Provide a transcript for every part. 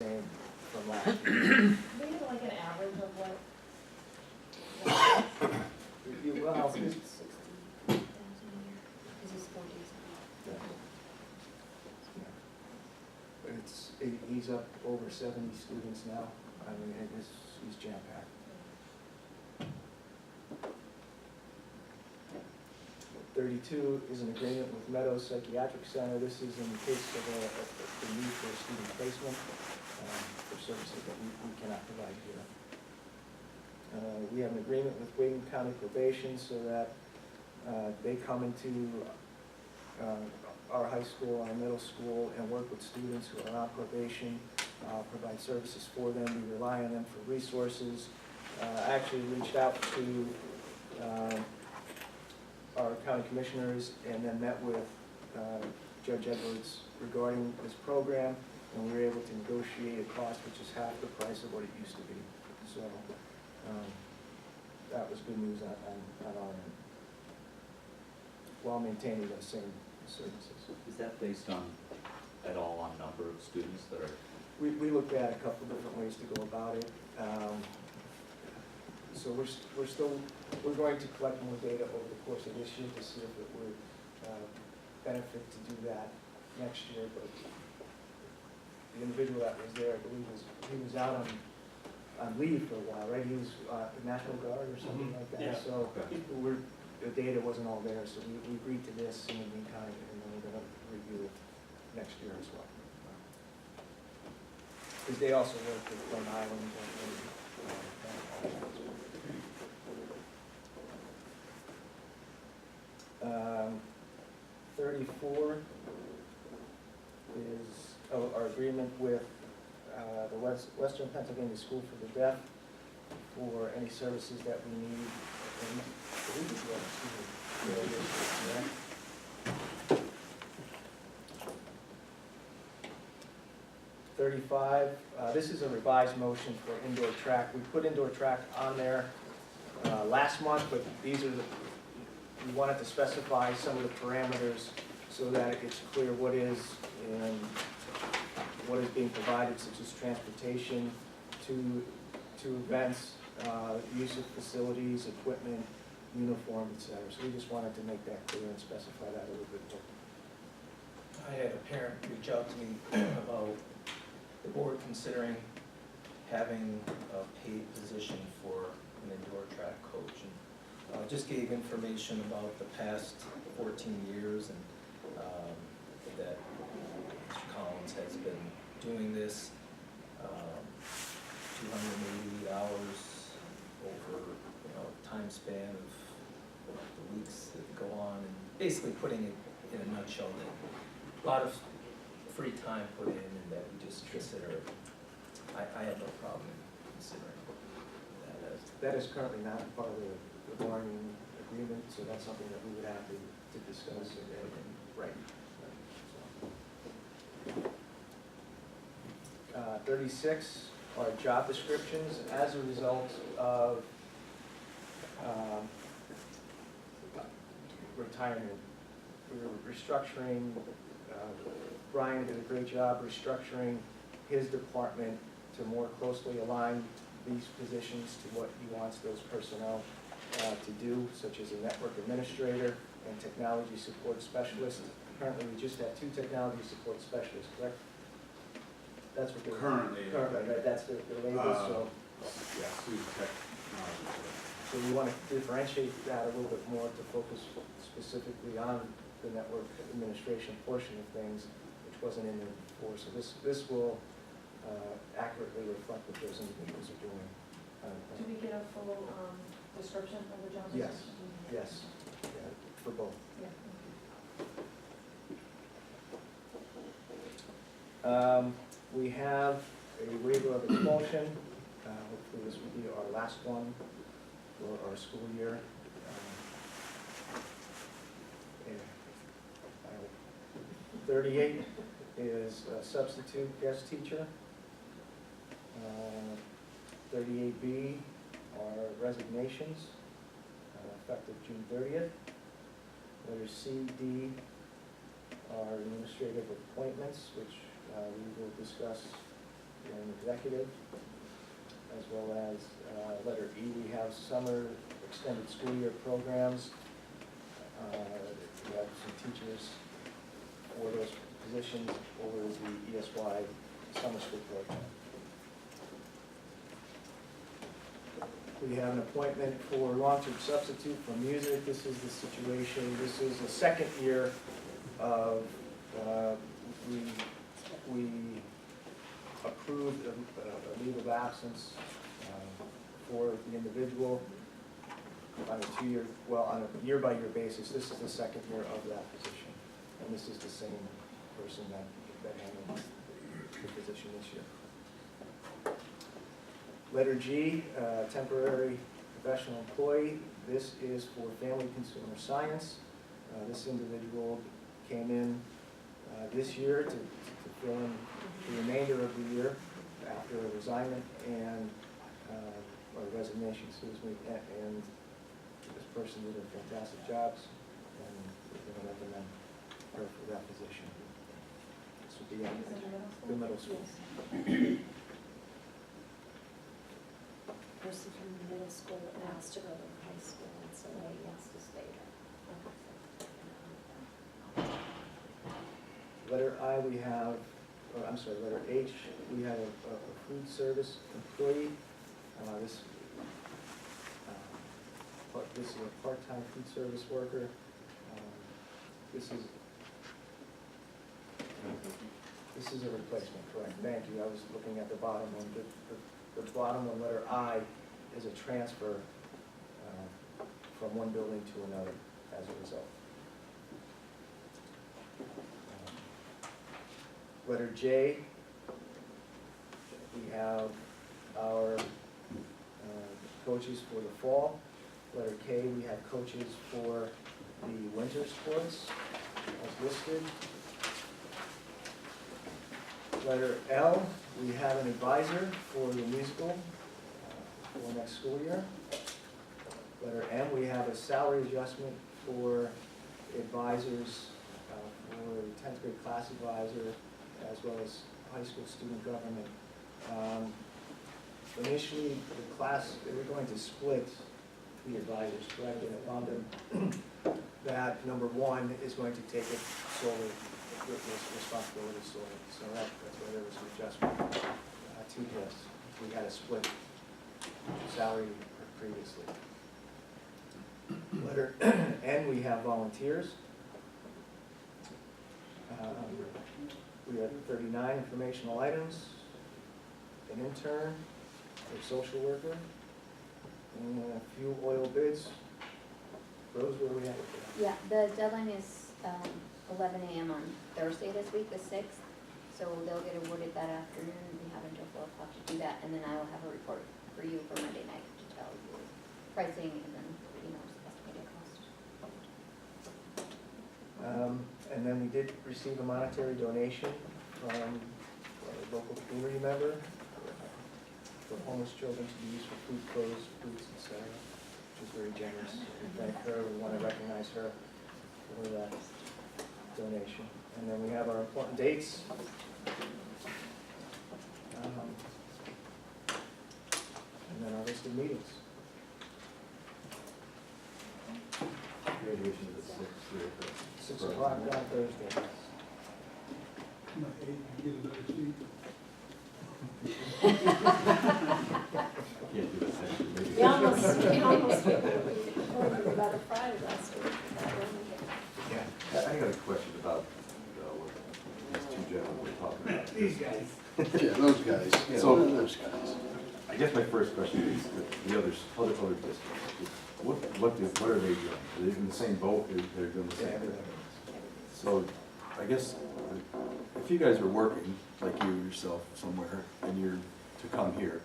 same from last year. Do we have like an average of what? Well, 60,000 a year, because it's 4 days. he's up over 70 students now. I mean, he's jam-packed. .32 is an agreement with Meadows Psychiatric Center. This is in the case of a need for a student placement for services that we cannot provide here. We have an agreement with Wayne County Probation so that they come into our high school, our middle school, and work with students who are on probation, provide services for them. We rely on them for resources. I actually reached out to our county commissioners and then met with Judge Edwards regarding this program, and we were able to negotiate a cost which is half the price of what it used to be. So that was good news on our end, while maintaining those same services. Is that based on, at all, on number of students that are? We looked at a couple different ways to go about it. So we're going to collect more data over the course of this year to see if it would benefit to do that next year. But the individual that was there, I believe, he was out on leave for a while, right? He was National Guard or something like that. Yeah. So Okay. the data wasn't all there, so we agreed to this in the meantime, and then we're going to review it next year as well. Because they also work with Glen Island and 34 is our agreement with the Western Pennsylvania School for the Deaf for any services that we need. And I believe it's what, excuse me, 35, this is a revised motion for indoor track. We put indoor track on there last month, but these are we wanted to specify some of the parameters so that it's clear what is and what is being provided, such as transportation to events, use of facilities, equipment, uniform, etc. So we just wanted to make that clear and specify that a little bit more. I had a parent reach out to me about the board considering having a paid position for an indoor track coach. And just gave information about the past 14 years and that Mr. Collins has been doing this 280 hours over a time span of the weeks that go on, and basically putting it in a nutshell that a lot of free time put in, and that we just consider. I have no problem in considering that as. That is currently not part of the bargaining agreement, so that's something that we would have to discuss and right. So, 36 are job descriptions as a result of retirement. We were restructuring. Brian did a great job restructuring his department to more closely align these positions to what he wants those personnel to do, such as a network administrator and technology support specialist. Currently, we just have 2 technology support specialists, correct? That's what they're Currently, right? That's the label. So yes, who's technology. so we want to differentiate that a little bit more to focus specifically on the network administration portion of things, which wasn't in there before. So this will accurately reflect what those individuals are doing. Do we get a full description of the job Yes. description? Yes, yeah, for both. Yeah. We have a waiver of expulsion. Hopefully this will be our last one for our school year. And 38 is a substitute guest teacher. 38B are resignations, effective June 30th. Letters C, D are administrative appointments, which we will discuss executive, as well as letter E, we have summer extended school year programs. We have some teachers for those positions over the ESY summer school program. We have an appointment for long-term substitute for music. This is the situation, this is the second year of, we approved a leave of absence for the individual on a two-year, well, on a year-by-year basis. This is the second year of that position, and this is the same person that handled the position this year. Letter G, temporary professional employee. This is for family consumer science. This individual came in this year to fill in the remainder of the year after a resignation and, or resignation, excuse me, and this person did a fantastic job, and we're going to recommend her for that position. This would be Is it the middle school. Yes. Person from the middle school that wants to go to high school, and so he wants to stay there. Letter I, we have, or I'm sorry, letter H, we have a food service employee. This is a part-time food service worker. This is a replacement, correct? Thank you. I was looking at the bottom one. The bottom one, letter I, is a transfer from one building to another as a result. Letter J, we have our coaches for the fall. Letter K, we have coaches for the winter sports as listed. Letter L, we have an advisor for the musical for next school year. Letter M, we have a salary adjustment for advisors, for the 10th grade class advisor, as well as high school student government. Initially, the class, they were going to split the advisors, correct? And it found that number one is going to take it solely, responsibility solely. So that's why there was an adjustment to this. We had a split salary previously. Letter N, we have volunteers. We have 39 informational items, an intern, a social worker, and a few oil bids. Rose, where are we at with that? Yeah, the deadline is 11 a.m. on Thursday this week, the 6th, so they'll get awarded that afternoon. We have until 4 o'clock to do that, and then I will have a report for you for Monday night to tell you pricing and then, estimated cost. And then we did receive a monetary donation from a local community member for homeless children to be used for food, clothes, boots, etc., which is very generous. We thank her. We want to recognize her for that donation. And then we have our important dates. And then our list of meetings. Graduation is at 6, 6 o'clock on Thursday. Can't do a session, maybe. We almost told you about a Friday last week. Yeah. I got a question about what these two gentlemen were talking about. These guys. Yeah, those guys, yeah, So- those guys. I guess my first question is, the other districts, what are they doing? Are they in the same boat, they're doing the same thing? So, I guess, if you guys are working, like you yourself somewhere, and you're to come here,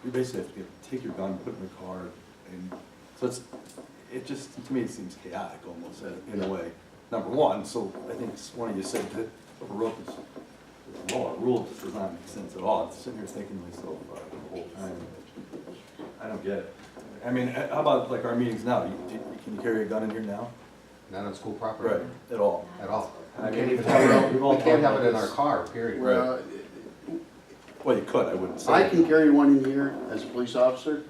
you basically have to take your gun, put it in the car, and, so it just, to me, it seems chaotic almost, in a way. Number one, so I think one of you said that the rule just does not make sense at all. I'm sitting here thinking to myself the whole time, I don't get it. I mean, how about like our meetings now? Can you carry a gun in here now? Not on school property? Right, at all. At all. I mean, We we've all can't have talked it in about our this. car, period. Well, Well, you could, I wouldn't say. I can carry one in here as a police officer,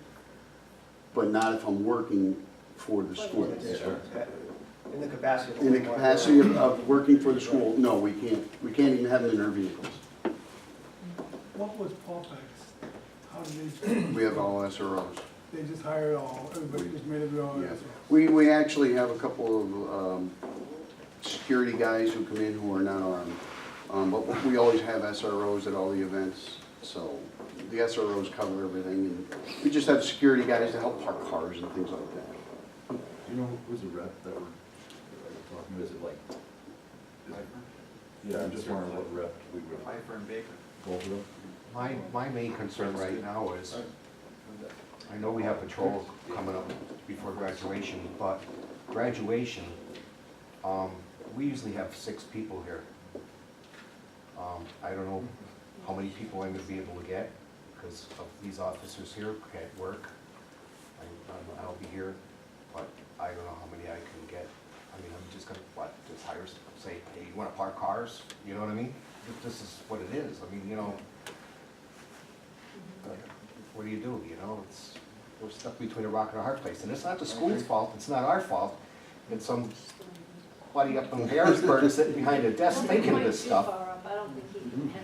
but not if I'm working for the school. In the capacity of. In the capacity of working for the school, no, we can't even have them in our vehicles. What was Paupex? How did We have all SROs. they just hired all, everybody just made it all? Yeah. We actually have a couple of security guys who come in who are not armed. But we always have SROs at all the events, so the SROs cover everything. And we just have security guys to help park cars and things like that. Do you know who's the rep that we're talking about? Is it like? Yeah, I'm just wondering what rep we were. Pfeiffer and Baker. Both of them? My main concern right now is, I know we have patrol coming up before graduation, but graduation, we usually have 6 people here. I don't know how many people I'm gonna be able to get, because of these officers here can't work. I'll be here, but I don't know how many I can get. I mean, I'm just gonna, just hire, say, hey, you wanna park cars? You know what I mean? This is what it is. I mean, you know, what do, you know, we're stuck between a rock and a hard place. And it's not the school's fault, it's not our fault. It's somebody up in Harrisburg sitting behind a desk thinking of this stuff. I don't think he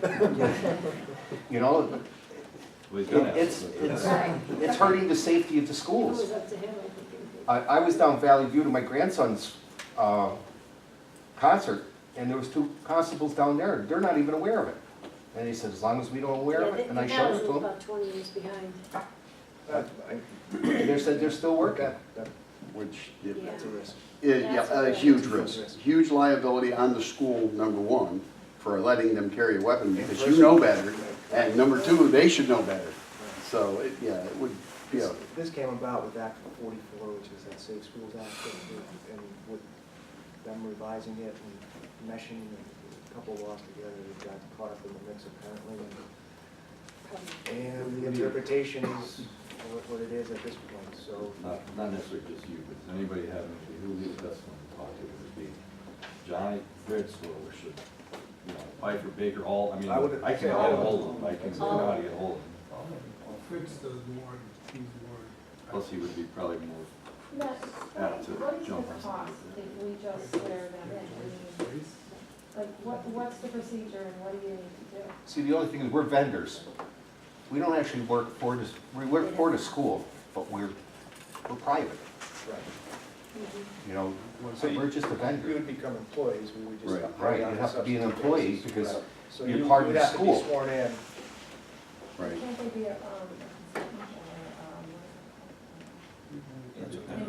can. You know, Well, he's gonna have it's, to. it's hurting the safety of the schools. It was up to him, I think. I was down Valley View to my grandson's concert, and there was 2 constables down there. They're not even aware of it. And he said, as long as we don't aware of it, and I showed it to them, About 20 years behind. and they said they're still working. Which, That's a risk. a huge risk. Huge liability on the school, number one, for letting them carry a weapon, because you know better. And number 2, they should know better. So, it would be a, This came about with Act 44, which is that Safe Schools Act, and with them revising it and meshing a couple of laws together, it got caught up in the mix apparently. And the interpretation is what it is at this point, so. Not necessarily just you, but does anybody have any, who would be the best one to talk to? Would it be Johnny Fritz, or should, Pfeiffer, Baker, all, I mean, I would I can get a hold of him, I can know how to get a hold of him. Fritz does more, he's more. Plus, he would be probably more Matt, apt to what is the jump on cost something. if we just swear them in? I mean, like, what's the procedure and what do you need to do? See, the only thing is, we're vendors. We don't actually work for this, we work for the school, but we're private, Right. you know, So we're just a We vendor. would become employees, we would just. Right. operate Right, on you'd a have to be an substitute employee basis. because Right. So you're you part of would the have to be school. sworn in. right. Can't they be a consultant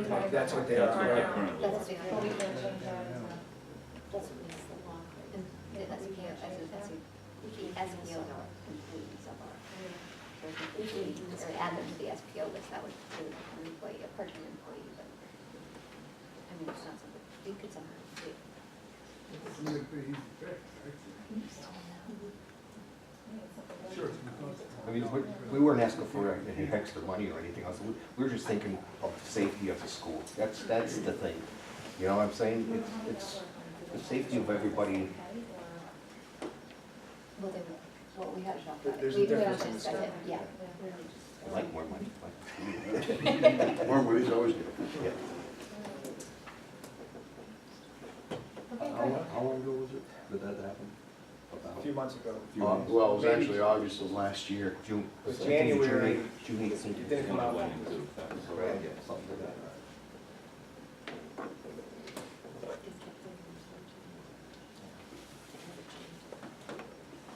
or, That's what they That's are. what they Right. currently That's are. what Well, we we can't change that. That's what makes the law. And that's the SPO employees of our, or add them to the SPO list, that would really become an employee, a part-time employee, but, I mean, it's not something, we could somehow do. Sure. I mean, we weren't asking for any extra money or anything else. We were just thinking of the safety of the school. That's the thing. You know what I'm saying? It's the safety of everybody. Well, they, well, we had to talk about it. There's a We difference had to in discuss it, yeah. I like more money. More money's always good. Yeah. How long ago was it that that happened? A few months ago. Few months? Well, it was actually August of last year. June. It was I think it's January. June 18th. It didn't come out. Went into effect. Right, yeah, something like that.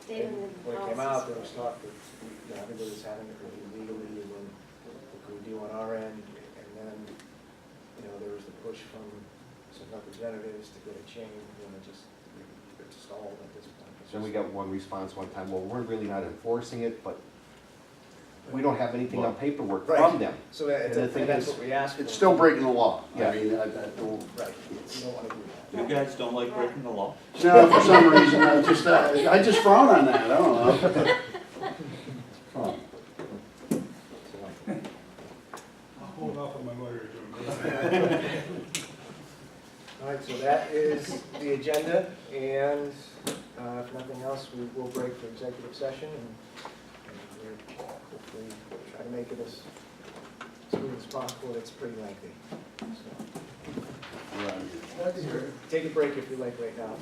David, When it came out, there was talk that, everybody was having it legally, and then what could we do on our end? And then, there was the push from some representatives to get a change, and it just stalled at this point. It's Then we just- got one response one time, well, we're really not enforcing it, but we don't have anything on paperwork Right. from them. So that- And the thing that's is, what we asked for. It's still breaking the law. Yeah. I mean, Right, you don't want to do that. You guys don't like breaking the law? no, for some reason, I just frown on that, I don't know. Huh. I'll hold off on my lawyer doing All right, so that is the agenda, and if nothing else, we will break for executive session and we're hopefully try to make it as smooth as possible. It's pretty lengthy. So, We're out of here. take a break if you like right now.